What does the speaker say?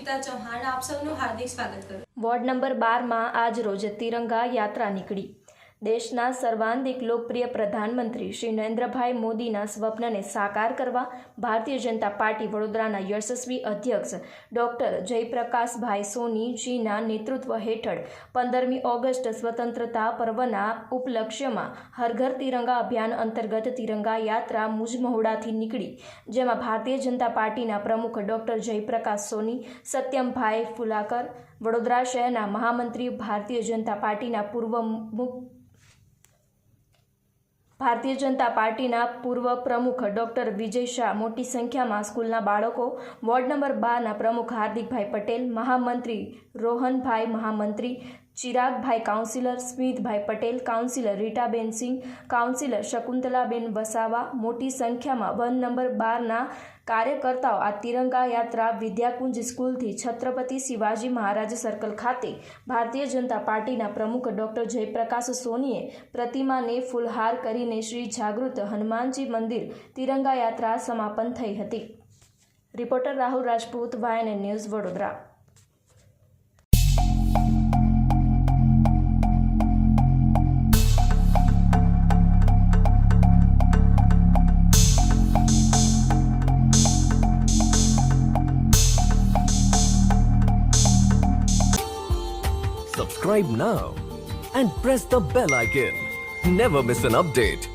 ગીતા ચૌહાણ આપ સૌનું હાર્દિક સ્વાગત કરું। વોર્ડ નંબર 12 માં આજ રોજ તિરંગા યાત્રા નીકળી। દેશના સર્વાધિક લોકપ્રિય પ્રધાનમંત્રી શ્રી નરેન્દ્રભાઈ મોદીના સ્વપ્નને સાકાર કરવા ભારતીય જનતા પાર્ટી વડોદરાના યશસ્વી અધ્યક્ષ ડૉક્ટર જયપ્રકાશભાઈ સોનીજીના નેતૃત્વ હેઠળ 15મી ઓગસ્ટ સ્વતંત્રતા પર્વના ઉપલક્ષ્યમાં હર ઘર તિરંગા અભિયાન અંતર્ગત તિરંગા યાત્રા મુજમહુડાથી નીકળી, જેમાં ભારતીય જનતા પાર્ટીના પ્રમુખ ડૉક્ટર જયપ્રકાશ સોની, સત્યમભાઈ ફુલાકર, વડોદરા શહેરના મહામંત્રી, ભારતીય જનતા પાર્ટીના પૂર્વ પ્રમુખ ડૉક્ટર વિજય શાહ, મોટી સંખ્યામાં સ્કૂલના બાળકો, વોર્ડ નંબર 12ના પ્રમુખ હાર્દિકભાઈ પટેલ, મહામંત્રી રોહનભાઈ, મહામંત્રી ચિરાગભાઈ, કાઉન્સિલર સ્મિતભાઈ પટેલ, કાઉન્સિલર રીટાબેન સિંહ, કાઉન્સિલર શકુંતલાબેન વસાવા, મોટી સંખ્યામાં વોર્ડ નંબર 12ના કાર્યકર્તાઓ આ તિરંગા યાત્રા વિદ્યાકુંજ સ્કૂલથી છત્રપતિ શિવાજી મહારાજ સર્કલ ખાતે ભારતીય જનતા પાર્ટીના પ્રમુખ ડૉક્ટર જયપ્રકાશ સોનીએ પ્રતિમાને ફૂલહાર કરીને શ્રી જાગૃત હનુમાનજી મંદિર તિરંગા યાત્રા સમાપન થઈ હતી। Reporter Rahul Rajput, YNN news, Vadodara. Subscribe now and press the bell icon. Never miss an update.